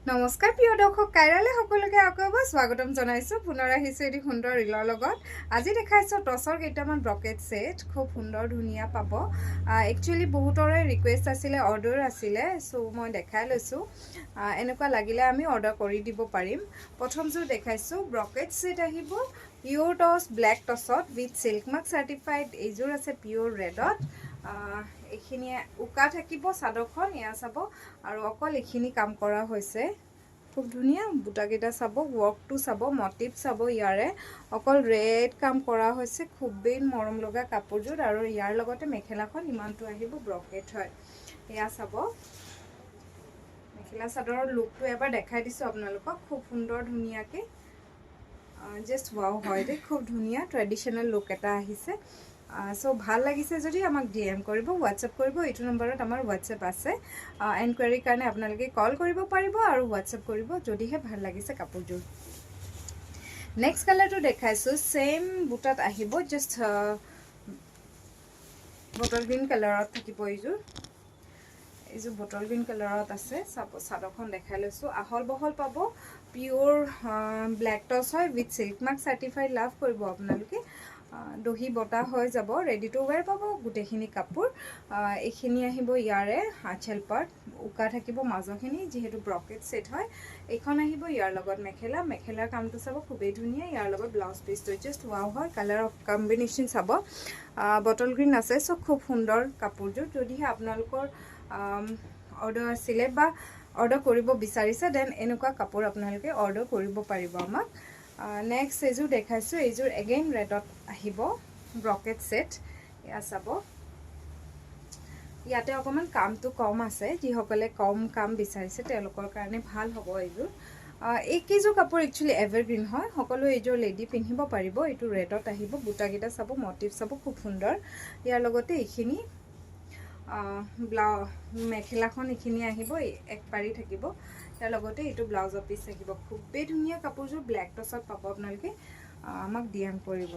নমস্কাৰ প্ৰিয় দৰ্শক কাইৰালে সকলোকে আকৌ স্বাগতম জনাইছো পুনৰ আহিছো এটি সুন্দৰ ৰিলৰ লগত আজি দেখাইছো টছৰ কেইটামান ব্ৰকেট সেট খুব সুন্দৰ ধুনিয়া পাব একচুয়ালি বহুতৰে ৰিকুৱেষ্ট আছিল অৰ্ডাৰ আছিল সো মই দেখাই লৈছো এনেকুৱা লাগিলে আমি অৰ্ডাৰ কৰি দিব পাৰিম প্ৰথম জোৰ দেখাইছো ব্ৰকেট সেট আহিব পিওৰ টছ ব্ল্যাক টছত উইথ সিল্ক মাৰ্ক সাৰ্টিফাইড এইজোৰ আছে পিওৰ ৰেডত এইখিনি উকা থাকিব সাদখন ইয়া চাব আৰু অকল এইখিনি কাম কৰা হৈছে খুব ধুনিয়া বুটাকেটা চাব ওয়াৰ্কটো চাব মোটিভ চাব ইয়াৰে অকল ৰেড কাম কৰা হৈছে খুবেই মৰম লগা কাপোৰজোৰ আৰু ইয়াৰ লগতে মেখেলাখন ইমানটো আহিব ব্ৰকেট হয় ইয়া চাব মেখেলা চাদৰৰ লুকটো এবাৰ দেখাই দিছো আপোনালোকক খুব সুন্দৰ ধুনিয়াকে জাস্ট ওয়াও হয় দে খুব ধুনিয়া ট্ৰেডিশনাল লুক এটা আহিছে সো ভাল লাগিছে যদি আমাক ডিএম কৰিব WhatsApp কৰিব এইটো নম্বৰত আমাৰ WhatsApp আছে এনকুৱাৰী কাৰণে আপোনালোকে কল কৰিব পাৰিব আৰু WhatsApp কৰিব যদিহে ভাল লাগিছে কাপোৰজোৰ নেক্সট কালাৰটো দেখাইছো সেম বুটাত আহিব জাস্ট বটল গ্ৰীণ কালাৰত থাকিব এইজোৰ বটল গ্ৰীণ কালাৰত আছে সাদখন দেখাই লৈছো আহল বহল পাব পিওৰ ব্ল্যাক টছ হয় উইথ সিল্ক মাৰ্ক সাৰ্টিফাইড লাভ কৰিব আপোনালোকে দহি বটা হৈ যাব ৰেডি টু ওয়্যাৰ পাব গুটেখিনি কাপোৰ এইখিনি আহিব ইয়াৰে আঁচল পাৰ্ট উকা থাকিব মাজৰখিনি যেহেতু ব্ৰকেট সেট হয় এইখন আহিব ইয়াৰ লগত মেখেলাৰ কামটো চাব খুবেই ধুনিয়া ইয়াৰ লগত ব্লাউজ পিসটো জাস্ট ওয়াও হয় কালাৰ অফ কম্বিনেশন চাব বটল গ্ৰীণ আছে সো খুব সুন্দৰ কাপোৰজোৰ যদিহে আপোনালোকৰ অৰ্ডাৰ আছিলে বা অৰ্ডাৰ কৰিব বিচাৰিছে দেন এনেকুৱা কাপোৰ আপোনালোকে অৰ্ডাৰ কৰিব পাৰিব আমাক নেক্সট এইজোৰ দেখাইছো এইজোৰ এগেইন ৰেডত আহিব ব্ৰকেট সেট ইয়া চাব ইয়াতে অকমান কামটো কম আছে যিসকলে কম কাম বিচাৰিছে তেওঁলোকৰ কাৰণে ভাল হ'ব এইজোৰ এই কিজোৰ কাপোৰ একচুয়ালি এভাৰগ্ৰীন হয় সকলো এইজোৰ লেডি পিন্ধিব পাৰিব এইটো ৰেডত আহিব বুটাকেটা চাব মোটিভ চাব খুব সুন্দৰ ইয়াৰ লগতে এইখিনি মেখেলাখন এইখিনি আহিব এক পাৰি থাকিব তাৰ লগতে এইটো ব্লাউজৰ পিস থাকিব খুবেই ধুনিয়া কাপোৰজোৰ ব্ল্যাক টছত পাব আপোনালোকে আমাক ডিএম কৰিব